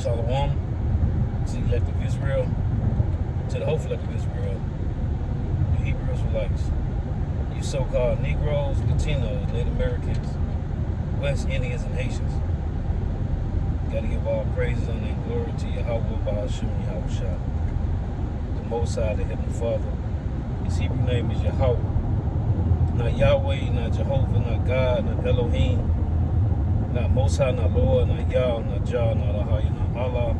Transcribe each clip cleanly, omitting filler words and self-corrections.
Shalom to the elect of Israel, to the hopeful elect of Israel, the Hebrew Israelites, you so-called Negroes, Latinos, Native Americans, West Indians, and Haitians. Got to give all praises, honor, and glory to Yahweh, Ba'ashem, Yahushua, the Most High, the Heavenly Father. His Hebrew name is Yahweh. Not Yahweh, not Jehovah, not God, not Elohim, not Most High, not Lord, not Yah, not Jah, not Ahaya, not Allah,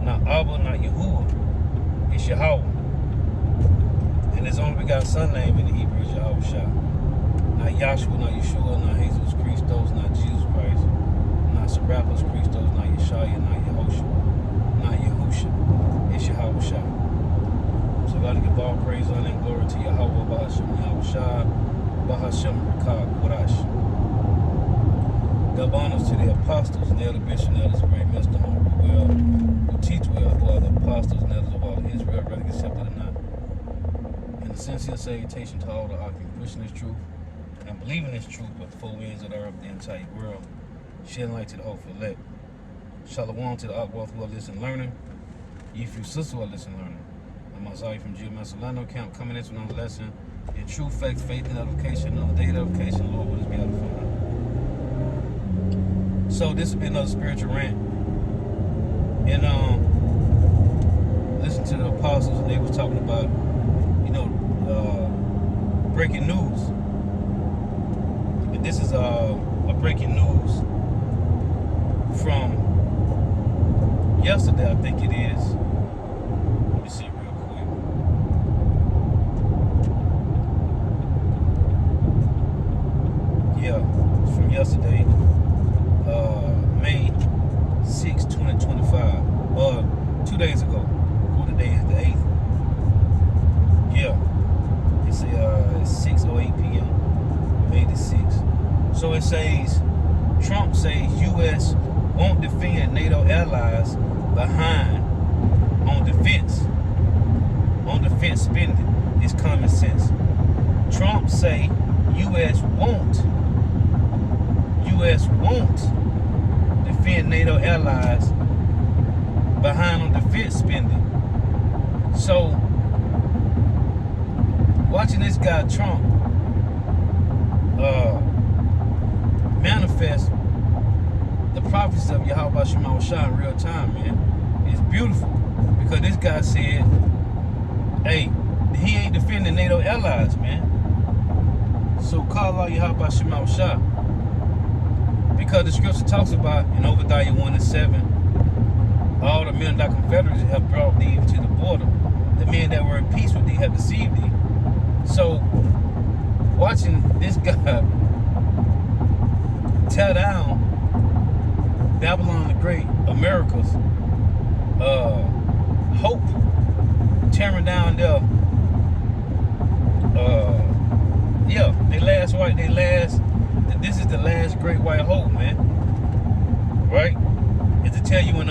not Abba, not Yahuwah. It's Yahweh. And his only begotten son name in the Hebrew is Yahushua. Not Yahshua, not Yeshua, not Jesus Christos, not Jesus Christ, not Serapis Christos, not Yeshaya, not Yehoshua, not Yahusha. It's Yahushua. So God to give all praise, honor, and glory to Yahweh, Ba'ashem, Yahushua, Ba'ashem, Rekah, Korash. Give honors to the apostles, and the elder bishop, and elders, great minister, humble well, who teach well, who are the apostles and elders of all of Israel, whether accepted or not. And a sincere salutation to all the Arkin pushing this truth and believing this truth but the four winds of the earth, the entire world, shedding light to the hopeful elect. Shalom to the Akwath who are listening learning, you few sisters who are listening learning. I'm Isaiah from Geomasalano Camp, coming into another lesson in true faith, faith, and edification, another day of edification. Lord, will this be edifying? So this will be another spiritual rant. And listen to the apostles, and they was talking about, breaking news. And this is a breaking news from yesterday, I think it is. Let me see real quick. Yeah, it's from yesterday. May 6, 2025. 2 days ago. What today is the 8th? Yeah. It's 6:08 p.m. May the 6th. So it says, Trump says U.S. won't defend NATO allies behind on defense spending. It's common sense. Trump say U.S. won't defend NATO allies behind on defense spending. So, watching this guy Trump manifest the prophecies of Yahweh Shema Shah in real time, man, it's beautiful. Because this guy said, hey, he ain't defending NATO allies, man. So call out Yahweh Shema Shah. Because the scripture talks about in Obadiah 1:7, all the men that Confederates have brought thee to the border. The men that were in peace with thee have deceived thee. So, watching this guy tear down Babylon the Great, America's hope, tearing down their this is the last great white hope, man. Right? It's to tell you in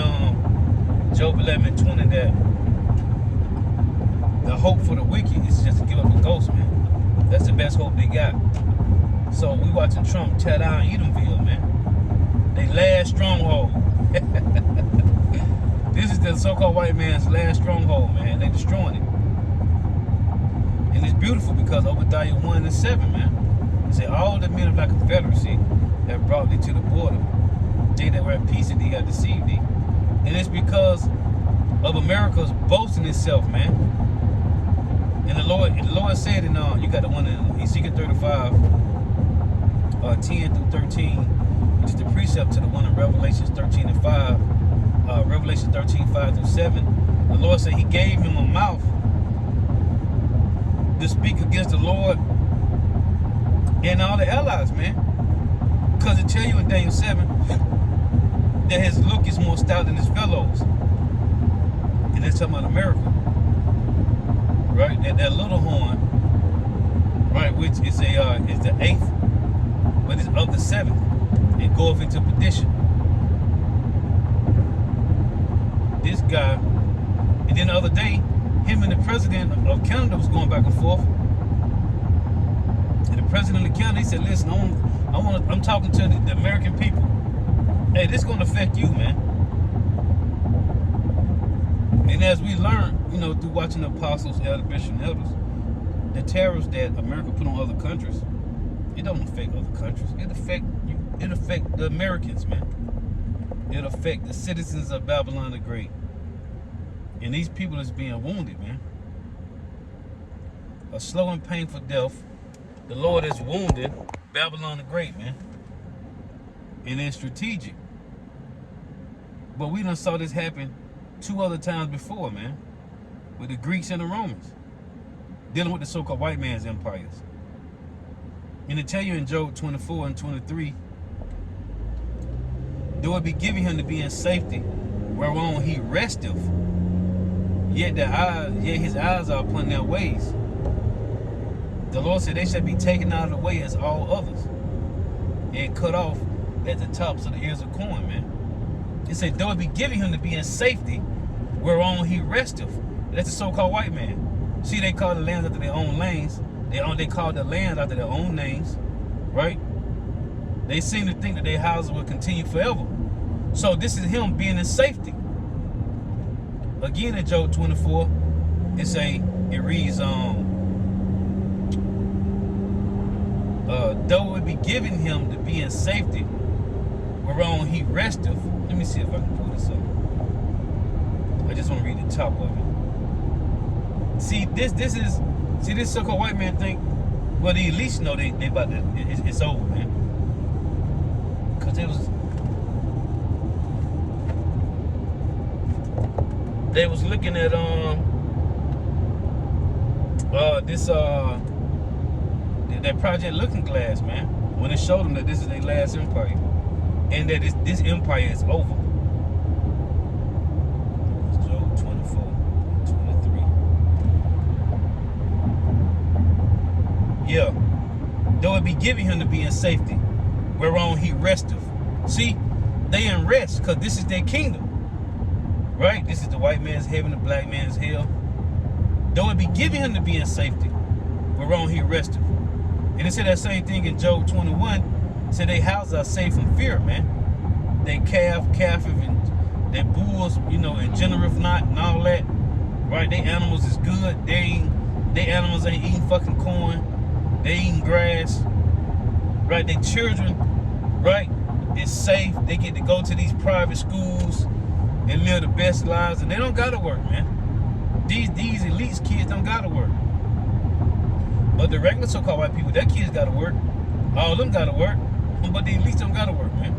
Job 11:20 that the hope for the wicked is just to give up the ghost, man. That's the best hope they got. So we watching Trump tear down Edomville, man. They last stronghold. This is the so-called white man's last stronghold, man. They destroying it. And it's beautiful because Obadiah 1:7, man. It said, all the men of the Confederacy have brought thee to the border. They that were at peace with thee have deceived thee. And it's because of America's boasting itself, man. And the Lord said in you got the one in Ezekiel 35, 10 through 13, which is the precept to the one in Revelation 13:5, Revelation 13:5 through 7. The Lord said he gave him a mouth to speak against the Lord and all the allies, man. Because it tell you in Daniel 7 that his look is more stout than his fellows. And that's talking about America. Right? That little horn, right, which is the 8th, but it's of the 7th, and goeth into perdition. This guy, and then the other day, him and the president of Canada was going back and forth. And the president of Canada, he said, listen, I'm talking to the American people. Hey, this is going to affect you, man. And as we learn, through watching the apostles, elder, bishops, and elders, the tariffs that America put on other countries, it don't affect other countries. It affect the Americans, man. It affect the citizens of Babylon the Great. And these people is being wounded, man. A slow and painful death. The Lord is wounded Babylon the Great, man. And it's strategic. But we done saw this happen 2 other times before, man. With the Greeks and the Romans. Dealing with the so-called white man's empires. And it tell you in Job 24 and 23, though it be given him to be in safety, whereon he resteth, yet his eyes are upon their ways. The Lord said they shall be taken out of the way as all others, and cut off at the tops of the ears of corn, man. It said, though it be given him to be in safety, whereon he resteth. That's the so-called white man. See, they call the lands after their own lanes. They call the land after their own names, right? They seem to think that their houses will continue forever. So this is him being in safety. Again in Job 24, it reads, though it be given him to be in safety, whereon he resteth. Let me see if I can pull this up. I just want to read the top of it. See, this so-called white man think, well, the elites know they about to, it's over, man. Because they was looking at that Project Looking Glass, man, when it showed them that this is their last empire and that this empire is over. Job 24, 23. Yeah. Though it be given him to be in safety, whereon he resteth. See, they in rest because this is their kingdom. Right? This is the white man's heaven, the black man's hell. Though it be given him to be in safety, whereon he resteth. And it said that same thing in Job 21. It said their houses are safe from fear, man. They calf, and their bulls, and genereth not and all that. Right? Their animals is good. Their animals ain't eating fucking corn. They eating grass. Right? Their children, right, is safe. They get to go to these private schools and live the best lives, and they don't gotta work, man. These elites kids don't gotta work. But the regular so-called white people, their kids gotta work. All of them gotta work. But the elites don't gotta work, man.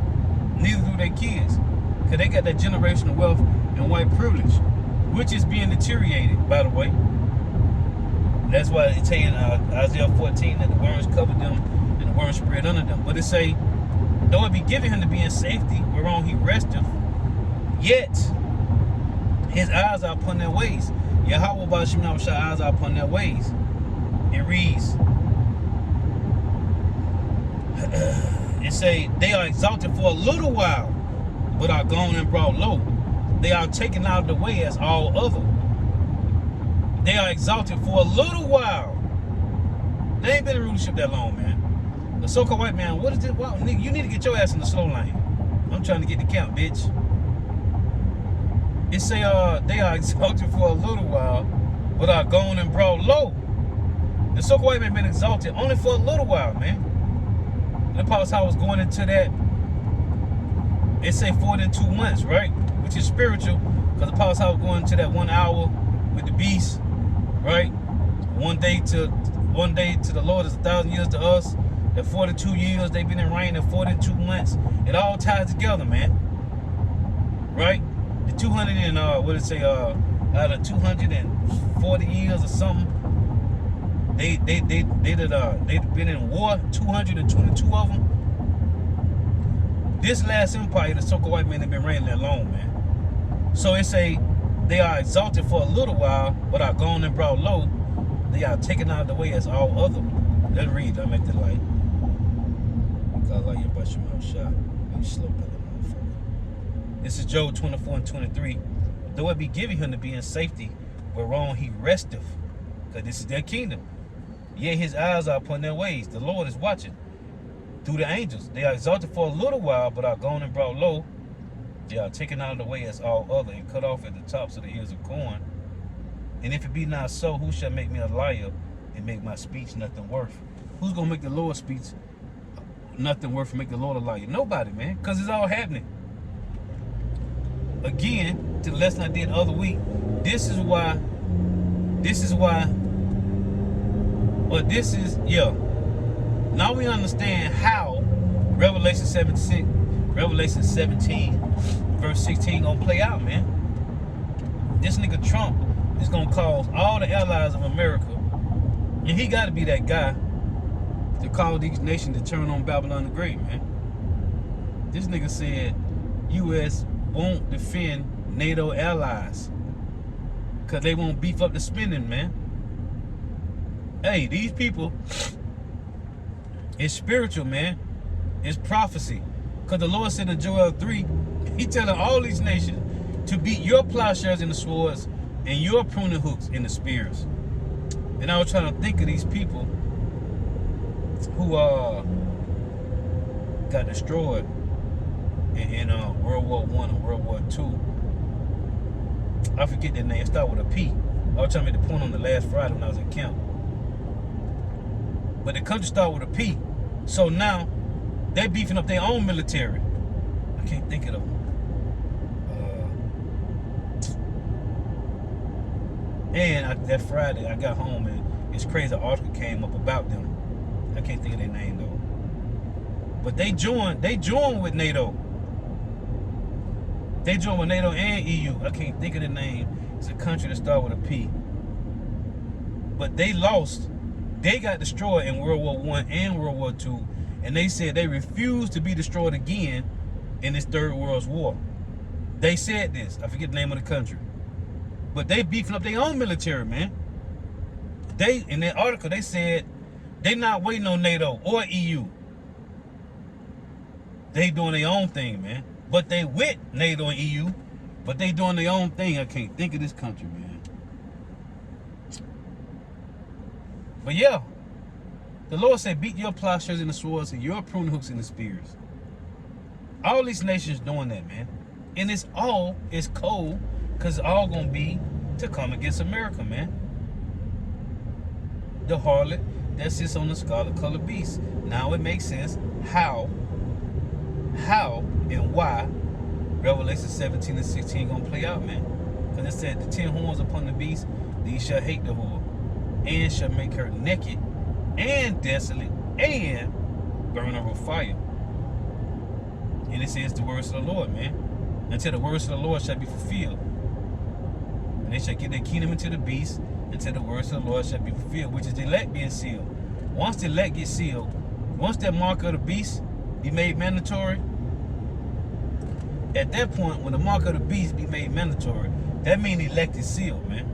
Neither do their kids. Because they got that generational wealth and white privilege, which is being deteriorated, by the way. That's why it's saying Isaiah 14 that the worms covered them and the worms spread under them. But it say, though it be given him to be in safety, whereon he resteth, yet his eyes are upon their ways. Yahweh Bashim Nahusha's eyes are upon their ways. It reads, it say, they are exalted for a little while, but are gone and brought low. They are taken out of the way as all other. They are exalted for a little while. They ain't been in rulership that long, man. The so-called white man, what is this? Wow, nigga, you need to get your ass in the slow lane. I'm trying to get the count, bitch. It say they are exalted for a little while, but are gone and brought low. The so-called white man been exalted only for a little while, man. And the Apostle Paul was going into that, it say 42 months, right? Which is spiritual, because the Apostle Paul was going into that 1 hour with the beast, right? One day to the Lord is 1,000 years to us. That 42 years they've been in reign, and 42 months. It all ties together, man. Right? The 200 and out of 240 years or something, they've been in war, 222 of them. This last empire, the so-called white man, have been reigning that long, man. So it say they are exalted for a little while, but are gone and brought low. They are taken out of the way as all other. Let's read. I make the light. You slow down, motherfucker. This is Job 24 and 23. Though it be given him to be in safety, whereon he resteth, because this is their kingdom. Yet his eyes are upon their ways. The Lord is watching through the angels. They are exalted for a little while, but are gone and brought low. They are taken out of the way as all other, and cut off at the tops of the ears of corn. And if it be not so, who shall make me a liar and make my speech nothing worth? Who's going to make the Lord's speech nothing worth and make the Lord a liar? Nobody, man, because it's all happening. Again, to the lesson I did the other week, this is why, now we understand how Revelation 17, verse 16 gonna play out, man. This nigga Trump is gonna cause all the allies of America, and he gotta be that guy to call these nations to turn on Babylon the Great, man. This nigga said U.S. won't defend NATO allies because they won't beef up the spending, man. Hey, these people, it's spiritual, man. It's prophecy. Because the Lord said in Joel 3, he telling all these nations to beat your plowshares in the swords and your pruning hooks in the spears. And I was trying to think of these people who got destroyed in World War I and World War II. I forget their name. It started with a P. I was trying to make the point on the last Friday when I was at camp. But the country started with a P. So now they're beefing up their own military. I can't think of them. That Friday I got home and this crazy article came up about them. I can't think of their name though. But they joined with NATO. They joined with NATO and EU. I can't think of the name. It's a country that starts with a P. But they lost. They got destroyed in World War I and World War II. And they said they refused to be destroyed again in this Third World War. They said this. I forget the name of the country. But they beefing up their own military, man. In that article, they said they not waiting on NATO or EU. They doing their own thing, man. But they with NATO and EU, but they doing their own thing. I can't think of this country, man. But yeah, the Lord said, beat your plowshares in the swords and your pruning hooks in the spears. All these nations doing that, man. And it's cold, because it's all going to be to come against America, man. The harlot that sits on the scarlet colored beast. Now it makes sense how and why Revelation 17 and 16 going to play out, man. Because it said, the 10 horns upon the beast, these shall hate the whore, and shall make her naked and desolate and burn her with fire. And it says the words of the Lord, man. Until the words of the Lord shall be fulfilled. And they shall give their kingdom into the beast until the words of the Lord shall be fulfilled, which is the elect being sealed. Once the elect get sealed, once that mark of the beast be made mandatory, at that point, when the mark of the beast be made mandatory, that means the elect is sealed, man.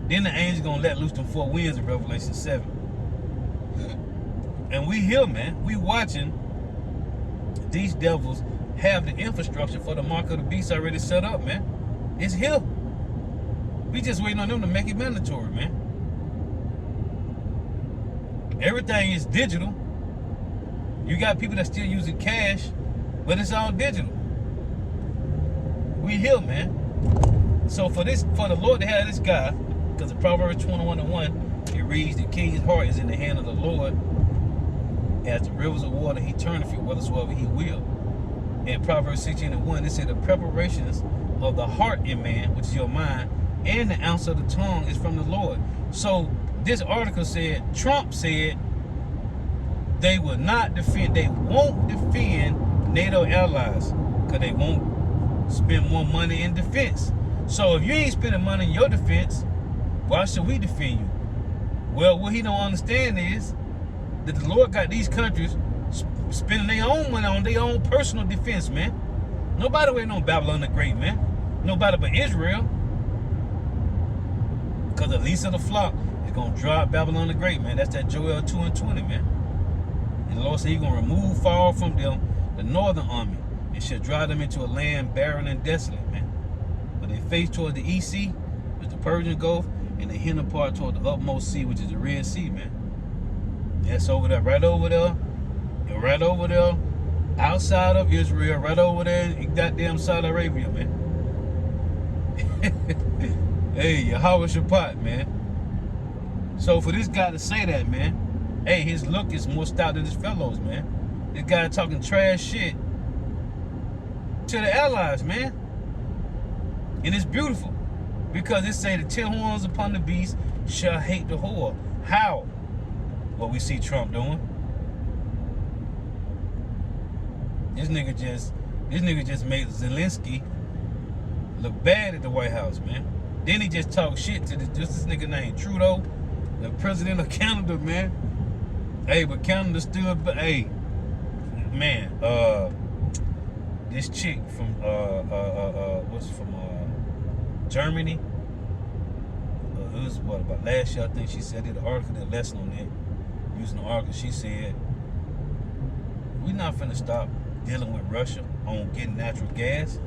Then the angels gonna let loose them 4 winds in Revelation 7. And we here, man. We watching these devils have the infrastructure for the mark of the beast already set up, man. It's here. We just waiting on them to make it mandatory, man. Everything is digital. You got people that still using cash, but it's all digital. We here, man. So for the Lord to have this guy, because in Proverbs 21:1, it reads, the king's heart is in the hand of the Lord. As the rivers of water, he turneth it whithersoever he will. In Proverbs 16:1, it said the preparations of the heart in man, which is your mind, and the ounce of the tongue is from the Lord. So this article said, Trump said they will not defend, they won't defend NATO allies because they won't spend more money in defense. So if you ain't spending money in your defense, why should we defend you? Well, what he don't understand is that the Lord got these countries spending their own money on their own personal defense, man. Nobody waiting on Babylon the Great, man. Nobody but Israel. Because the least of the flock is going to drop Babylon the Great, man. That's that Joel 2:20, man. And the Lord said he's going to remove far from them the northern army and shall drive them into a land barren and desolate, man. But they face toward the east sea, which is the Persian Gulf, and the hinder part toward the utmost sea, which is the Red Sea, man. That's over there, right over there, and right over there, outside of Israel, right over there in goddamn Saudi Arabia, man. Hey, Yahweh Shabbat, man. So for this guy to say that, man, hey, his look is more stout than his fellows, man. This guy talking trash shit to the allies, man. And it's beautiful. Because it say the 10 horns upon the beast shall hate the whore. How? What we see Trump doing. This nigga just made Zelensky look bad at the White House, man. Then he just talked shit to this nigga named Trudeau, the president of Canada, man. Hey, but Canada still, hey, man, this chick from Germany. It was what, about last year, I think she said, did an article, did a lesson on that. Using the article, she said, we're not finna stop dealing with Russia on getting natural gas.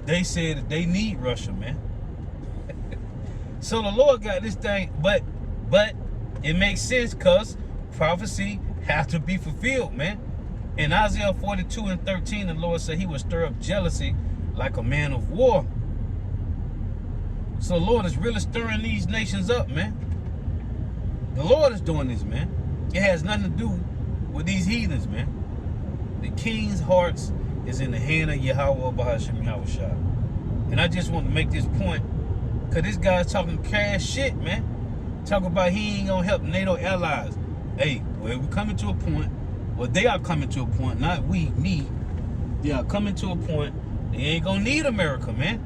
They said that they need Russia, man. So the Lord got this thing, but it makes sense because prophecy has to be fulfilled, man. In Isaiah 42:13, the Lord said he would stir up jealousy like a man of war. So the Lord is really stirring these nations up, man. The Lord is doing this, man. It has nothing to do with these heathens, man. The king's hearts is in the hand of Yahweh Bahashim Yahushua. And I just want to make this point, because this guy's talking cash shit, man. Talking about he ain't gonna help NATO allies. Hey, well, we're coming to a point, well, they are coming to a point, not we, me. They are coming to a point, they ain't gonna need America, man.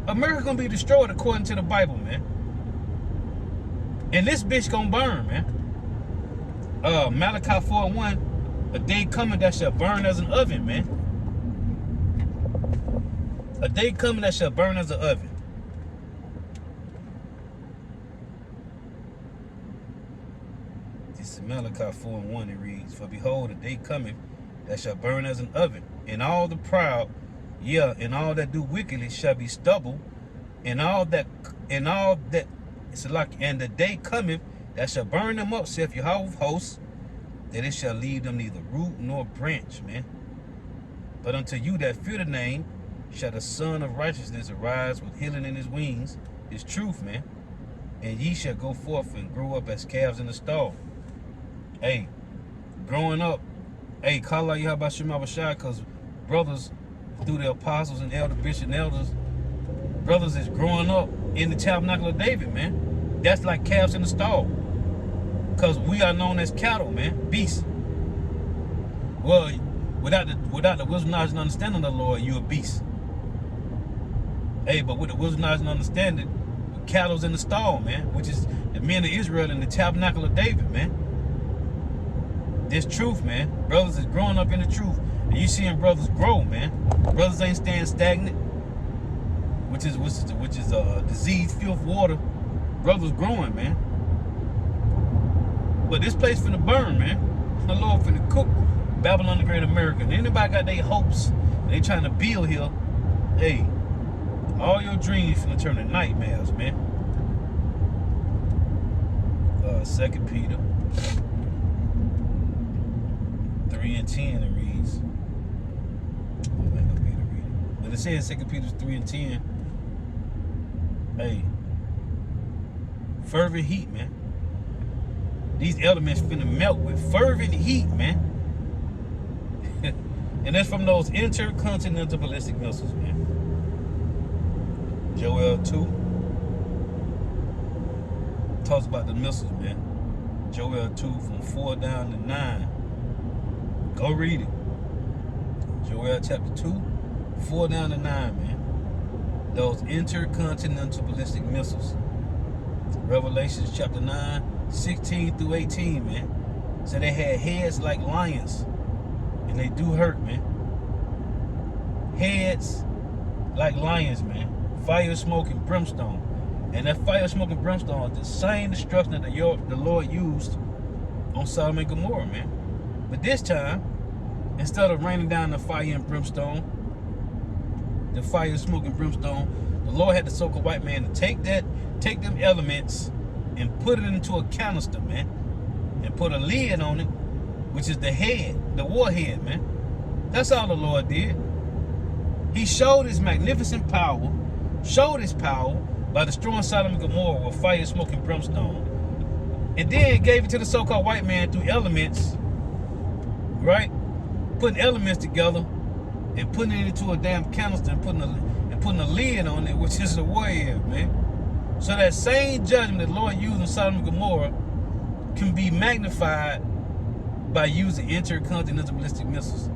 America gonna be destroyed according to the Bible, man. And this bitch gonna burn, man. Malachi 4:1, a day coming that shall burn as an oven, man. A day coming that shall burn as an oven. This is Malachi 4:1, it reads, for behold, a day coming that shall burn as an oven, and all the proud, yeah, and all that do wickedly shall be stubble, and it's like, and the day cometh that shall burn them up, saith Yahweh of hosts, that it shall leave them neither root nor branch, man. But unto you that fear the name, shall the Son of Righteousness arise with healing in his wings, his truth, man. And ye shall go forth and grow up as calves in the stall. Hey, growing up, hey, call out Yahweh Shemavashai, because brothers, through the apostles and elder bishops and elders, brothers is growing up in the tabernacle of David, man. That's like calves in the stall. Because we are known as cattle, man, beasts. Well, without the wisdom, knowledge, and understanding of the Lord, you're a beast. Hey, but with the wisdom, knowledge, and understanding, cattle's in the stall, man, which is the men of Israel in the tabernacle of David, man. This truth, man. Brothers is growing up in the truth. And you seeing brothers grow, man. Brothers ain't staying stagnant, which is disease, filth, water. Brothers growing, man. But this place finna burn, man. The Lord finna cook Babylon the Great America. And anybody got their hopes, they trying to build here, hey, all your dreams finna turn to nightmares, man. 2 Peter 3:10, it reads. But it says 2 Peter 3:10. Hey, fervent heat, man. These elements finna melt with fervent heat, man. And that's from those intercontinental ballistic missiles, man. Joel 2 talks about the missiles, man. Joel 2 from 4 down to 9. Go read it. Joel chapter 2, 4 down to 9, man. Those intercontinental ballistic missiles. Revelations chapter 9, 16 through 18, man. So they had heads like lions. And they do hurt, man. Heads like lions, man. Fire, smoke, and brimstone. And that fire, smoke, and brimstone is the same destruction that the Lord used on Sodom and Gomorrah, man. But this time, instead of raining down the fire and brimstone, the fire, smoke, and brimstone, the Lord had to soak a white man to take them elements and put it into a canister, man, and put a lid on it which is the head, the warhead, man. That's all the Lord did. He showed his magnificent power, showed his power by destroying Sodom and Gomorrah with fire, smoke, and brimstone. And then gave it to the so-called white man through elements, right? Putting elements together and putting it into a damn canister and putting a lid on it, which is the warhead, man. So that same judgment that the Lord used in Sodom and Gomorrah can be magnified by using intercontinental ballistic missiles.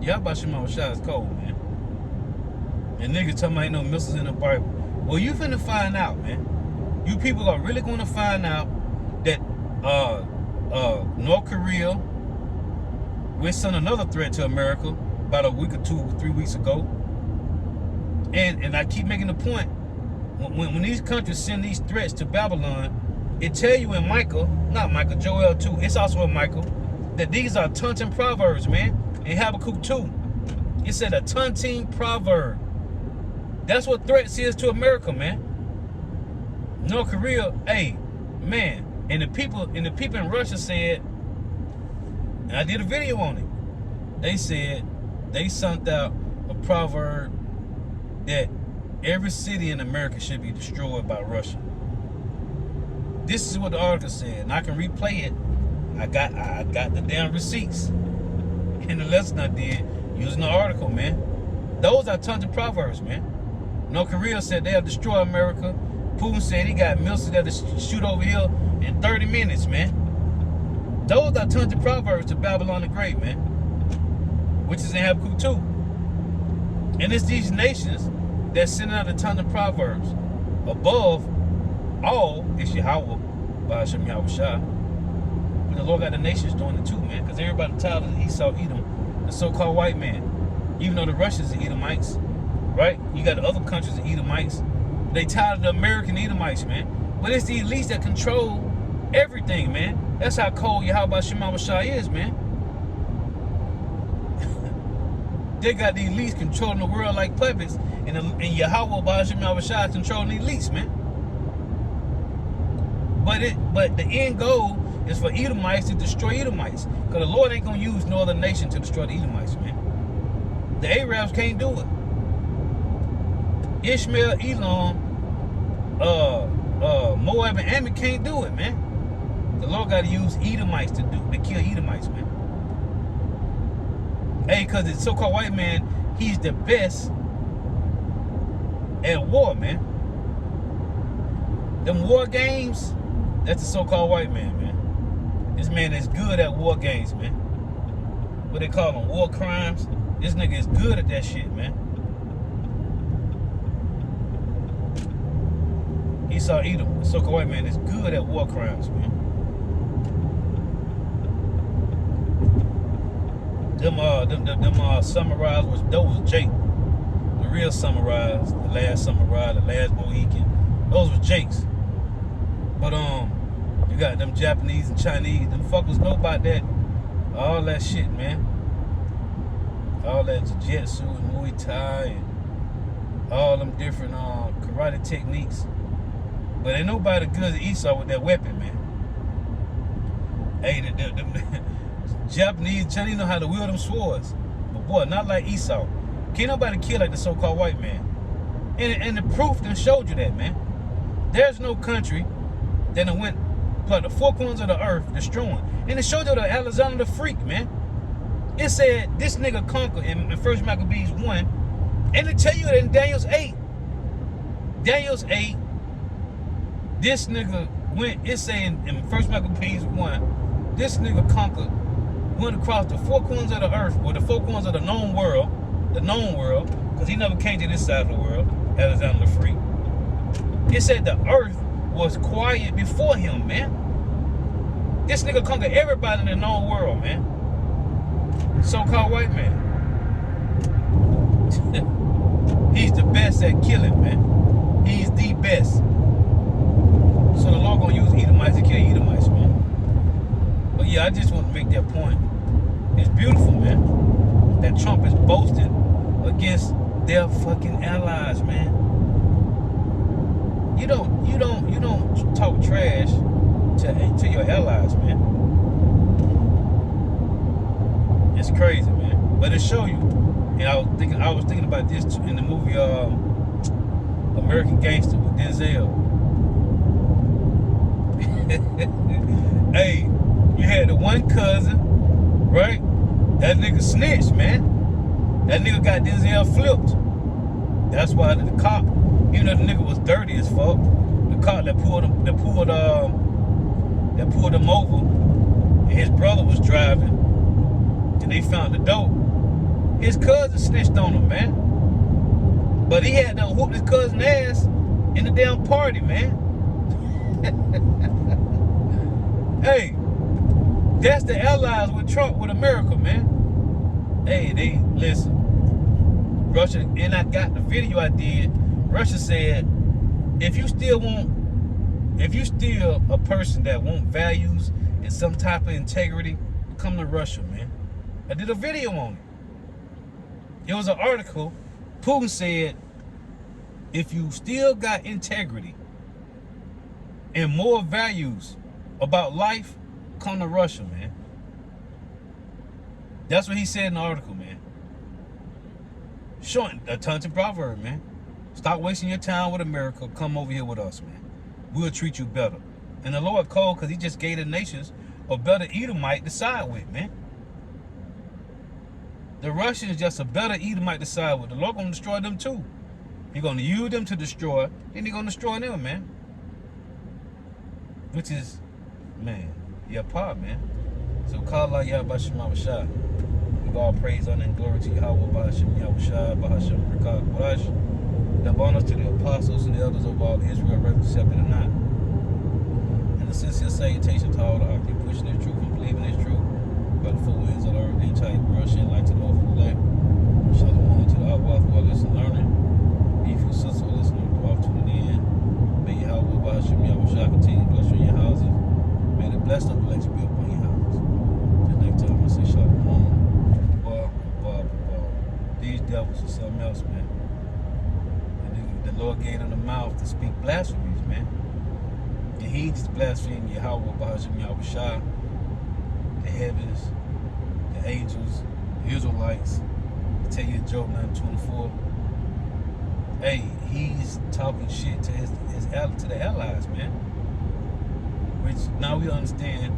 Y'all about Shema Shah is cold, man. And niggas talking about ain't no missiles in the Bible. Well, you finna find out, man. You people are really gonna find out that North Korea, we sent another threat to America about a week or 2 or 3 weeks ago. And I keep making the point, when these countries send these threats to Babylon, it tell you in Joel 2, it's also in Michael, that these are taunting proverbs, man. In Habakkuk 2, it said a taunting proverb. That's what threats is to America, man. North Korea, hey, man, and the people in Russia said, and I did a video on it, they said they sent out a proverb that every city in America should be destroyed by Russia. This is what the article said, and I can replay it. I got the damn receipts in the lesson I did using the article, man. Those are tons of proverbs, man. North Korea said they'll destroy America. Putin said he got missiles that'll shoot over here in 30 minutes, man. Those are tons of proverbs to Babylon the Great, man, which is in Habakkuk 2. And it's these nations that send out a ton of proverbs. Above all is Yahweh, by Hashem Yahweh Shah. But the Lord got the nations doing it too, man, because everybody tired of Esau, Edom, the so-called white man. Even though the Russians are Edomites, right? You got the other countries of Edomites. They tired of the American Edomites, man. But it's the elites that control everything, man. That's how cold Yahweh Shema Shah is, man. They got the elites controlling the world like puppets, and Yahweh Shema Shah controlling the elites, man. But the end goal is for Edomites to destroy Edomites, because the Lord ain't gonna use no other nation to destroy the Edomites, man. The Arabs can't do it. Ishmael, Elam, Moab, and Ammon can't do it, man. The Lord got to use Edomites to kill Edomites, man. Hey, because the so-called white man, he's the best at war, man. Them war games, that's the so-called white man, man. This man is good at war games, man. What they call them, war crimes. This nigga is good at that shit, man. Esau Edom, the so-called white man, is good at war crimes, man. Them samurais those was Jake. The real samurais, the last samurai, the last Mohican. Those were Jakes. But you got them Japanese and Chinese, them fuckers know about that. All that shit, man. All that jiu-jitsu and Muay Thai and all them different karate techniques. But ain't nobody good as Esau with that weapon, man. Hey, the Japanese and Chinese know how to wield them swords. But boy, not like Esau. Can't nobody kill like the so-called white man. And the proof done showed you that, man. There's no country that done went like the four corners of the earth destroying. And it showed you the Alexander the Freak, man. It said this nigga conquered in 1 Maccabees 1. And it tell you that in Daniel's 8. Daniel's 8. This nigga went, it's saying in 1 Maccabees 1, this nigga conquered, went across the four corners of the earth, or the four corners of the known world, because he never came to this side of the world, Alexander the Free. It said the earth was quiet before him, man. This nigga conquered everybody in the known world, man. So-called white man. He's the best at killing, man. He's the best. So the Lord gonna use Edomites to kill Edomites, man. But yeah, I just want to make that point. It's beautiful, man, that Trump is boasting against their fucking allies, man. You don't talk trash to your allies, man. crazy, man. But it show you, and I was thinking about this in the movie American Gangster with Denzel. Hey, you had the one cousin, right? That nigga snitched, man. That nigga got Denzel flipped. That's why the cop, even though the nigga was dirty as fuck, the cop that pulled him over, and his brother was driving, and they found the dope. His cousin snitched on him, man. But he had to whoop his cousin's ass in the damn party, man. Hey, that's the allies with Trump, with America, man. Hey, they listen. Russia, and I got the video I did. Russia said, if you still a person that want values and some type of integrity, come to Russia, man. I did a video on it. It was an article. Putin said, if you still got integrity and more values about life, come to Russia, man. That's what he said in the article, man. Showing a taunting proverb, man. Stop wasting your time with America. Come over here with us, man. We'll treat you better. And the Lord called because he just gave the nations a better Edomite to side with, man. The Russians just a better Edomite to side with. The Lord gonna destroy them too. He's gonna use them to destroy, then he's gonna destroy them, man. Which is, man, your part, man. So call out Yahbashim Abashai. Give all praise, honor, and glory to Yahweh, Bahashim Yahushai, Bahashim Rikah Qurash. The bonus to the apostles and the elders of all Israel, whether accepted or not. And the sincere salutation to all the army pushing this truth and believing this truth. By the four winds of the earth, the entire world, shed light to the Lord for the elect. Shalom to the outward who are listening learning. Be for sister listening to all tuning in. May Yahweh, Bahashim Yahushai continue to bless you in your houses. May the blessing of the elect be upon your houses. The next time I say Shalom. These devils are something else, man. The Lord gave them the mouth to speak blasphemies, man. And he just blasphemed Yahweh, Bahashim Yahushai, the heavens, the angels, the Israelites. I tell you in Job 9:24. Hey, he's talking shit to to the allies, man. Which now we understand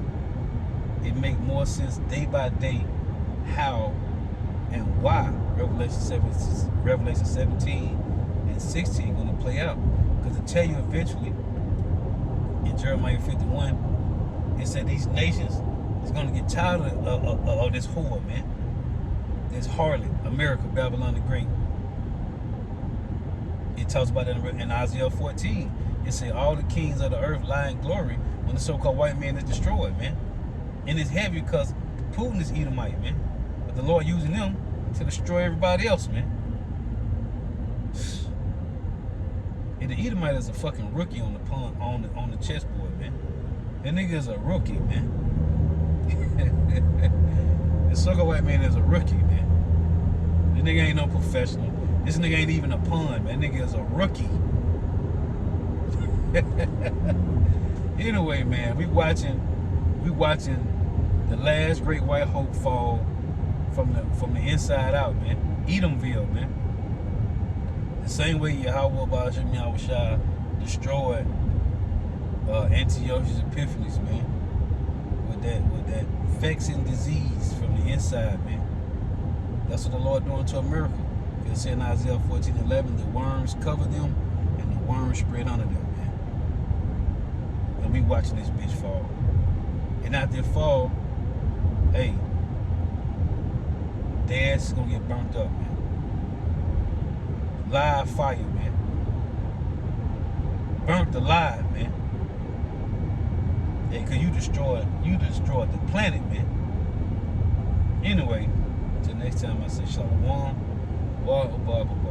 it make more sense day by day how and why Revelation 17 and 16 going to play out. Because it tell you eventually in Jeremiah 51, it said these nations is going to get tired of this whore, man. This harlot, America, Babylon the Great. It talks about that in Isaiah 14. It said all the kings of the earth lie in glory when the so-called white man is destroyed, man. And it's heavy because Putin is Edomite, man. But the Lord using them to destroy everybody else, man. And the Edomite is a fucking rookie on the pawn on the chessboard, man. That nigga is a rookie, man. The so-called white man is a rookie, man. This nigga ain't no professional. This nigga ain't even a pawn, man. That nigga is a rookie. Anyway, man, we watching the last great white hope fall from the inside out, man. Edomville, man. The same way Yahweh Bahashim Yahushai destroyed Antiochus Epiphanes, man. With that vexing disease from the inside, man. That's what the Lord doing to America. It said in Isaiah 14:11, the worms covered them and the worms spread under them, man. And we watching this bitch fall. And after it fall, hey, their ass is gonna get burnt up, man. Live fire, man. Burnt alive, man. Yeah, cause you destroyed the planet, man. Anyway, till next time I say Shalom. Blah, blah, blah.